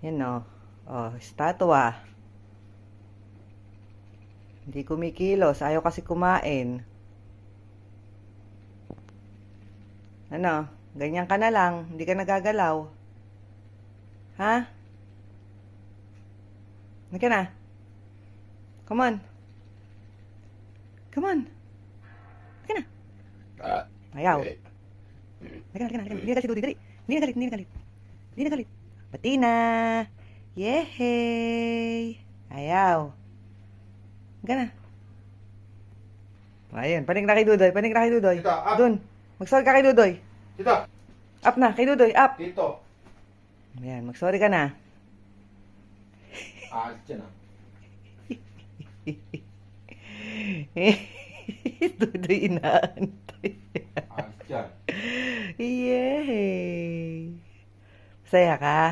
Yan o. Oh, estatwa. Hindi kumikilos. Ayaw kasi kumain. Ano? Ganyan ka na lang. Hindi ka nagagalaw. Ha? Hindi ka na. Come on. Come on. Hindi ka na. Ayaw. Halika na, halika na. Hindi na galit si Dudoy. Dali. Hindi na galit, hindi na galit. Hindi na galit. Pati na. Yehey. Ayaw. Halika na. Ayun. Panig na kay Dudoy. Panig na kay Dudoy. Dito, up. Dun. Mag-sorry ka kay Dudoy. Dito. Up na. Kay Dudoy. Up. Dito. Ayan. Mag-sorry ka na. Alis dyan ah. Dudoy inaantay. Alis dyan. Yay! Masaya ka?